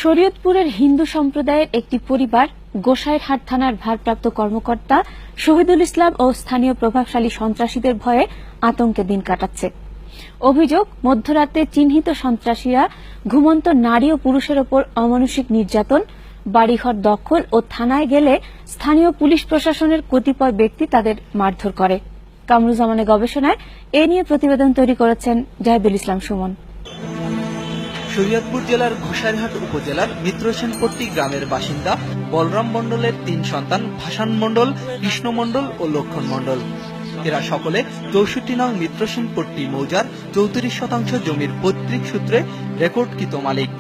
শরীয়তপুরের হিন্দু সম্প্রদায়ের একটি পরিবার গোসাইরহাট থানার ভারপ্রাপ্ত কর্মকর্তা শহীদুল ইসলাম ও স্থানীয় প্রভাবশালী সন্ত্রাসীদের ভয়ে আতঙ্কে দিন কাটাচ্ছে। অভিযোগ, মধ্যরাতে চিহ্নিত সন্ত্রাসীরা ঘুমন্ত নারী ও পুরুষের ওপর অমানুষিক নির্যাতন, বাড়িঘর দখল ও থানায় গেলে স্থানীয় পুলিশ প্রশাসনের কতিপয় ব্যক্তি তাদের মারধর করে। কামরুজ্জামানের গবেষণায় এ নিয়ে প্রতিবেদন তৈরি করেছেন জাহিদুল ইসলাম সুমন। শরীয়তপুর জেলার ঘোষাইরহাট উপজেলার মিত্রসেনপট্টি গ্রামের বাসিন্দা বলরাম মণ্ডলের ৩ সন্তান ভাসান মণ্ডল, কৃষ্ণ মণ্ডল ও লক্ষণ মণ্ডল। এরা সকলে ৬৪ নং মিত্রসেনপট্টি মৌজার ৩৪% জমির পৈতৃক সূত্রে রেকর্ডকৃত মালিক।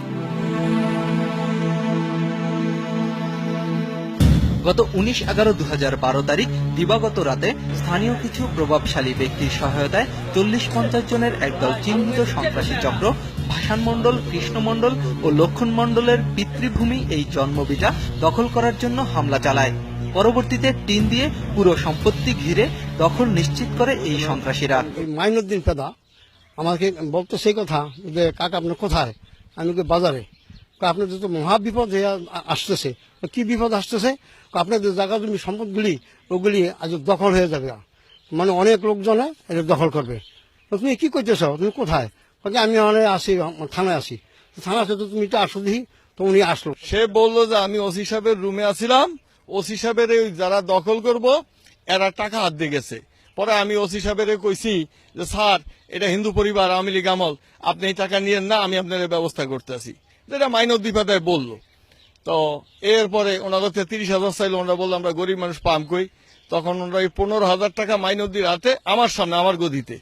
গত ১৯/১১/২০১২ তারিখ দিবাগত রাতে স্থানীয় কিছু প্রভাবশালী ব্যক্তির সহায়তায় ৪০-৫০ জনের একদল চিহ্নিত সন্ত্রাসী চক্র ভাসান মণ্ডল, কৃষ্ণ মণ্ডল ও লক্ষণ মণ্ডলের পিতৃভূমি এই জন্মভিটা দখল করার জন্য হামলা চালায়। পরবর্তীতে টিন দিয়ে পুরো সম্পত্তি ঘিরে দখল নিশ্চিত করে এই সন্ত্রাসীরা। মাইনুদ্দিন পেদা আমাকে বলতো সেই কথা যে কাকা আপনি কোথায়? আমি বাজারে। আপনার যত মহা বিপদ আসতেছে। কি বিপদ আসতেছে? আপনাদের জায়গা জমি সম্পদগুলি ওগুলি আজ দখল হয়ে যাবে, মানে অনেক লোকজনে এটা দখল করবে। তুমি কি করতেছ? তুমি কোথায়? আমি আসি, থানায় আসি। থানা আছে, তো তুমি এটা আসো দেখি। তো উনি আসলো, সে বললো যে আমি ওসি সাহেবের রুমে আসছিলাম, ওসি সাহেবের যারা দখল করব এরা টাকা হাত দিয়ে গেছে। পরে আমি ওসি সাহেবের কইছি যে স্যার, এটা হিন্দু পরিবার, আওয়ামী লীগ আমল, আপনি এই টাকা নিয়েন না, আমি আপনার ব্যবস্থা করতে আসি। যেটা মাইনুদ্দিন পেদায় বললো। তো এরপরে ওনার কাছে ৩০,০০০ চাইলো। ওনারা বললো আমরা গরিব মানুষ পাম কই। তখন ওনারা ১৫,০০০ টাকা মাইনুদ্দিন হাতে আমার সামনে, আমার গদিতে,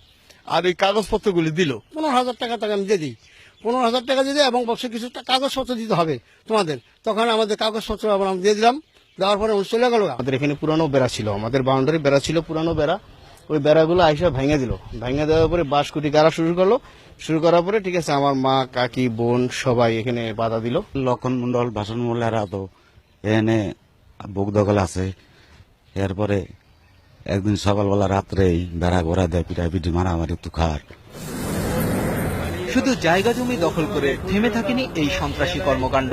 আর ওই কাগজপত্রগুলি দিল। ১৫,০০০ টাকা আমি দিয়ে দিই। ১৫,০০০ টাকা দিয়ে দিই এবং বছর কিছু কাগজপত্র দিতে হবে তোমাদের। তখন আমাদের কাগজপত্র আবার আমি দিয়ে দিলাম। দেওয়ার পরে চলে গেল। আমাদের এখানে পুরানো বেড়া ছিল, আমাদের বাউন্ডারি বেড়া ছিল, পুরানো বেড়া। ওই বেড়াগুলো আইসা ভেঙে দিল। ভেঙে দেওয়ার পরে বাঁশকুটি গাড়া শুরু করার পরে ঠিক আছে, আমার মা, কাকি, বোন সবাই এখানে বাধা দিল। লক্ষণ মন্ডল, ভাষণ মন্ডলেরা তো এখানে বুক দখল আছে। এরপরে একদিন সকালবেলা রাত্রেই বেড়া ঘোরা দেয়, পিটাপিটি মারামারি তুখার। শুধু জায়গা জমি দখল করে থেমে থাকেনি এই সন্ত্রাসী কর্মকাণ্ড।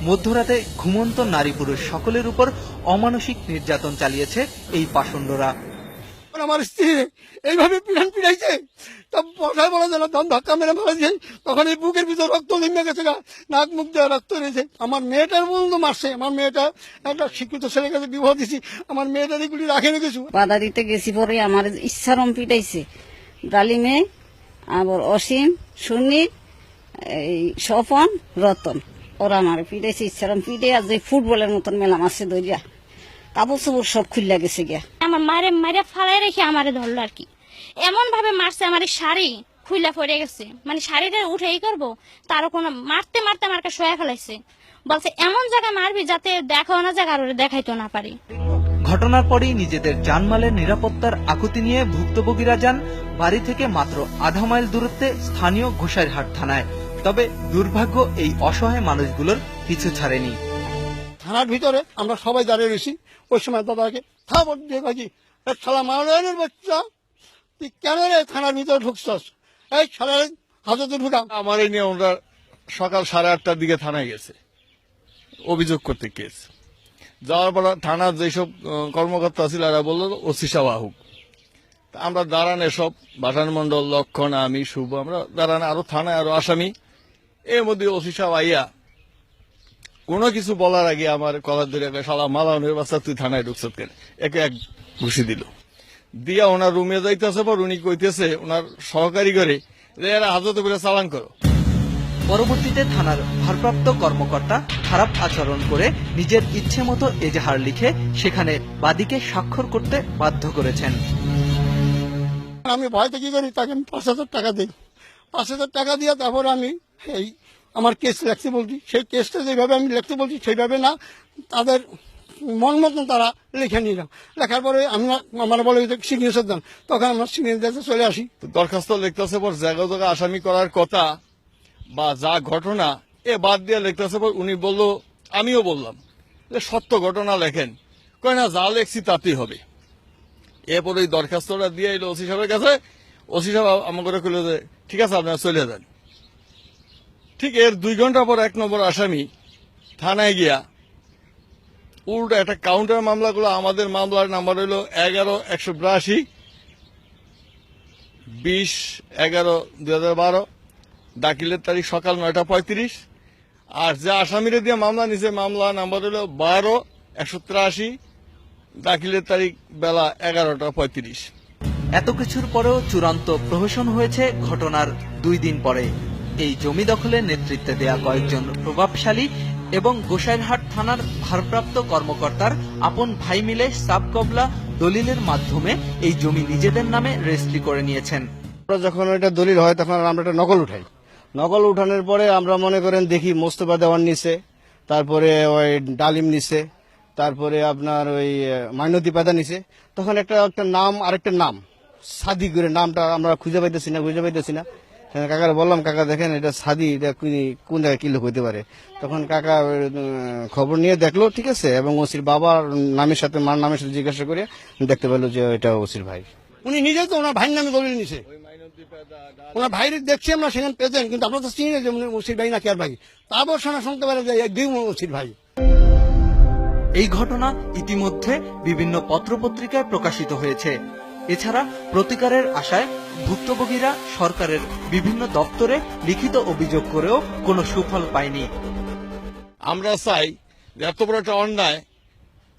মধ্যরাতে ঘুমন্ত নারী পুরুষ সকলের উপর অমানসিক নির্যাতন চালিয়েছে এই পাষণ্ডরা। আমার স্ত্রী এইভাবে পিড়াইছে, বসায় বলা যায় না, ধাক্কা মেরে মারা তখন এই বুকের ভিতর রক্ত জমে গেছে, নাক মুখ দেওয়া রক্ত রয়েছে। আমার মেয়েটার পর্যন্ত মারছে। আমার মেয়েটা একটা শিক্ষিত ছেলের কাছে বিবাহ দিছি, আমার মেয়েটার এগুলি রাখেনি কিছু। বাধা দিতে গেছি, পরে আমার ইচ্ছারম পিটাইছে। ডালিমে, আবার অসীম, সুনীল, এই স্বপন, রতন, ওরা আমার পিটাইছে ইচ্ছারম পিটে। আর যে ফুটবলের মতন মেলা মারছে দরিয়া, কাপড় চোপড় সব খুললা গেছে গিয়া। আমার মারে ফালাই রেখে আমারে ধরলো আর কি। এমন ভাবে মারছে, আমার শাড়ি খুইলা পড়ে গেছে, মানে শাড়িটা উঠেই করবো, তারও কোনো মারতে মারতে আমার কাছে শোয়া ফেলাইছে। বলছে এমন জায়গায় মারবি যাতে দেখাও না জায়গা আর দেখাইতো না পারি। ঘটনার পরেই নিজেদের জানমালের নিরাপত্তার আকুতি নিয়ে ভুক্তভোগীরা যান বাড়ি থেকে মাত্র আধা মাইল দূরত্বে স্থানীয় ঘোষাইরহাট থানায়। তবে দুর্ভাগ্য এই অসহায় মানুষগুলোর পিছু ছাড়েনি। থানার ভিতরে আমরা সবাই দাঁড়িয়ে রয়েছি। ওই সময় দাদাকে থাপড় দিয়ে কাছি, শালা মারানের বাচ্চা, তুই কেন রে থানার ভিতরে ঢুকছস? এই শালা হাজতে ঢুকা। আমার এই নিয়ে ওনারা সকাল 8:30টার দিকে থানায় গেছে অভিযোগ করতে। কেস যাওয়ার পর থানার যেসব কর্মকর্তা ছিল এরা বললো ওসি সাহেব আহুক। আমরা দাঁড়ানে সব ভাসান মন্ডল, লক্ষণ, আমি, শুভ, আমরা দাঁড়ানে আরো থানায় আরো আসামি। এর মধ্যে ওসি সাহেব আইয়া কোনো কিছু বলার আগে আমার কলার ধরে শালা মালাউনের বাচ্চা, তুই থানায় ঢুকছ কেন? একে এক ঘুষি দিল। দিয়া ওনার রুমে যাইতেছে, পর উনি কইতেছে ওনার সহকারী করে যে এরা হাজতে করে চালান করো। পরবর্তীতে থানার ভারপ্রাপ্ত কর্মকর্তা খারাপ আচরণ করে নিজের ইচ্ছে মতো এজাহার লিখে সেখানে বাদীকে স্বাক্ষর করতে বাধ্য করেছেন। আমি ভয়তে কি করি, তাকে ৫,০০০ টাকা দিই। ৫,০০০ টাকা দিয়ে তারপর আমি এই আমার কেস লিখতে বলছি। সেই কেসটা যেভাবে আমি লিখতে বলছি সেইভাবে না, তাদের মন মতন তারা লিখে নিলাম। লেখার পরে আমার বলে সিগনেচার দেন, তখন আমরা সিগনেচার চলে আসি। দরখাস্ত লিখতেছে পর জায়গা জায়গা আসামি করার কথা বা যা ঘটনা এ বাদ দিয়ে লিখতেছে পর উনি বললো, আমিও বললাম যে সত্য ঘটনা লেখেন। কয় না, যা লেখছি তাতেই হবে। এরপর ওই দরখাস্তটা দিয়ে এলো ওসি সাহেবের কাছে। ওসি সাহেব আমাকে কইল যে ঠিক আছে আপনারা চলে যান। ঠিক এর 2 ঘন্টা পর 1 নম্বর আসামি থানায় গিয়া উল্টো একটা কাউন্টার মামলাগুলো, আমাদের মামলার নাম্বার হলো 11-182 20/11/2012, দাখিলের তারিখ সকাল 9:35। আর যে আসামিরে দিয়ে মামলা নিছে মামলা নাম্বার হলো 12-183, দাখিলের তারিখ বেলা 11:35। এত কিছুর পরেও চূড়ান্ত প্রহসন হয়েছে ঘটনার 2 দিন পরে। এই জমি দখলের নেতৃত্বে দেয়া কয়েকজন প্রভাবশালী এবং গোসাইরহাট থানার ভারপ্রাপ্ত কর্মকর্তার আপন ভাই মিলে সাব কবলা দলিলের মাধ্যমে এই জমি নিজেদের নামে রেজিস্ট্রি করে নিয়েছেন। আমরা যখন ওইটা দলিল হয় তখন আমরা একটা নকল উঠাই। নকল উঠানোর পরে আমরা মনে করেন দেখি মোস্তফা দেওয়ান নিছে, তারপরে ওই ডালিম নিছে, তারপরে আপনার ওই মাইনতি পাদা নিছে। তখন একটা নাম, আরেকটা নাম সাদি করে, নামটা আমরা খুঁজে পাইতেছি না। কাকার বললাম, কাকা দেখেন এটা সাদি, এটা কোন জায়গায় কি লোক হইতে পারে। তখন কাকা খবর নিয়ে দেখলো, ঠিক আছে, এবং ওসির বাবার নামের সাথে মার নামের সাথে জিজ্ঞাসা করে দেখতে পেলো যে এটা ওসির ভাই। উনি নিজে তো ওনার ভাইয়ের নামে দলিল নিছে, ওনার ভাইয়ের দেখছি আমরা সেখানে পেতেন, কিন্তু আমরা তো চিনি না যে উনি ওসির ভাই না কে আর ভাই। তারপর শোনা শুনতে পারে যে একদিন ওসির ভাই। এই ঘটনা ইতিমধ্যে বিভিন্ন পত্রপত্রিকায় প্রকাশিত হয়েছে। এছাড়া প্রতিকারের আশায় ভুক্তভোগীরা সরকারের বিভিন্ন দপ্তরে লিখিত অভিযোগ করেও কোনো সুফল পায়নি। আমরা চাই যে এত বড় একটা অন্যায়,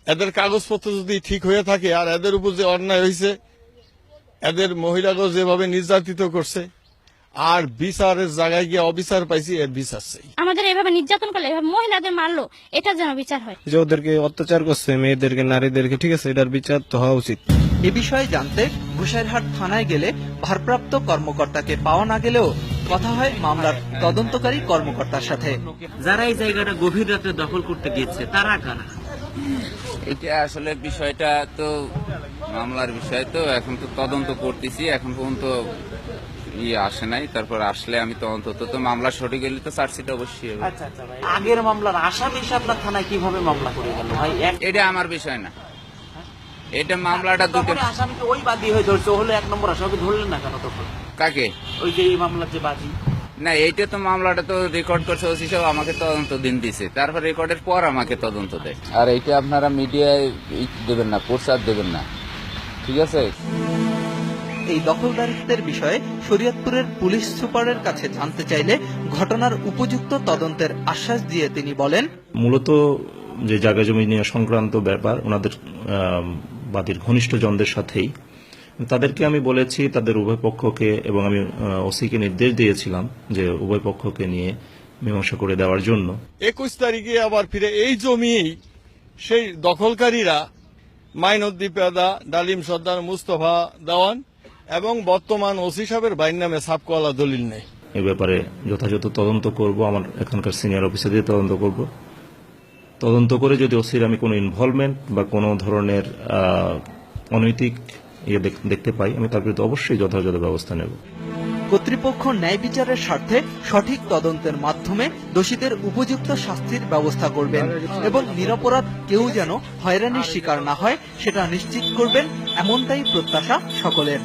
এদের কাগজপত্র যদি ঠিক হয়ে থাকে, আর এদের উপর যে অন্যায় হয়েছে, এদের মহিলাকে যেভাবে নির্যাতিত করছে, আর বিচারের জায়গায় গিয়ে অবিচার পাইছি, এর বিচার চাই। আমাদের এভাবে নির্যাতন করলে, এভাবে মহিলাদের মারলো, এটা যেন বিচার হয়। যে ওদেরকে অত্যাচার করছে, মেয়েদেরকে, নারীদেরকে, ঠিক আছে, এটার বিচার তো হওয়া উচিত। এ বিষয়ে জানতে গোসাইরহাট থানায় গেলে ভারপ্রাপ্ত কর্মকর্তাকে পাওয়া না গেলেও কথা হয় মামলার তদন্তকারী কর্মকর্তার সাথে। যারা এই জায়গাটা গভীর রাতে দখল করতে গিয়েছে তারা কারা? এটা আসলে বিষয়টা তো মামলার বিষয়, তো এখন তো তদন্ত করতেছি, এখন পর্যন্ত আসে নাই। তারপর আসলে আমি তদন্ত, তো মামলা সঠিক গেলে তো চার্জশিট অবশ্যই হবে। আচ্ছা ভাই, আগের মামলার আসামি আপনার থানায় কিভাবে মামলা করে গেল ভাই? এটা আমার বিষয় না, এটা মামলাটা দুটো। আসামিকে ওই বাদী হয়ে ধরছে, হলো 1 নম্বর আসামিকে ধরলেন না কেন তখন? কাকে? ওই যে এই মামলার যে বাদী। না, এইটা তো মামলাটা তো রেকর্ড করছে ওসি সাহেব, আমাকে তদন্ত দিন দিছে, তারপর রেকর্ডের পর আমাকে তদন্ত দেয়। আর এইটা আপনারা মিডিয়ায় দেবেন না, প্রচার দেবেন না, ঠিক আছে? এই দখলদারিত্বের বিষয়ে শরীয়তপুরের পুলিশ সুপারের কাছে জানতে চাইলে ঘটনার উপযুক্ত তদন্তের আশ্বাস দিয়ে তিনি বলেন, মূলত যে জায়গা জমি নিয়ে সংক্রান্ত ব্যাপার ওনাদের বাদীর ঘনিষ্ঠজনদের সাথেই, তাদেরকে আমি বলেছি তাদের উভয় পক্ষকে, এবং আমি ওসিকে নির্দেশ দিয়েছিলাম যে উভয় পক্ষকে নিয়ে মীমাংসা করে দেওয়ার জন্য। 21 তারিখে আবার ফিরে এই জমি সেই দখলকারীরা মাইনুদ্দিন পেদা, ডালিম সর্দার, মুস্তফা দেওয়ান এবং বর্তমান ওসি সাহেবের ভাইয়ের নামে সাবকলা দলিল নেই। এ ব্যাপারে যথাযথ তদন্ত করব, আমার এখানকার সিনিয়র অফিসারদের তদন্ত করব। তদন্ত করে যদি ওসির আমি কোনো ইনভলভমেন্ট বা কোনো ধরনের অনৈতিক দেখতে পাই, আমি তার বিরুদ্ধে অবশ্যই যথাযথ ব্যবস্থা নেব। কর্তৃপক্ষ ন্যায় বিচারের স্বার্থে সঠিক তদন্তের মাধ্যমে দোষীদের উপযুক্ত শাস্তির ব্যবস্থা করবেন এবং নিরপরাধ কেউ যেন হয়রানির শিকার না হয় সেটা নিশ্চিত করবেন, এমনটাই প্রত্যাশা সকলের।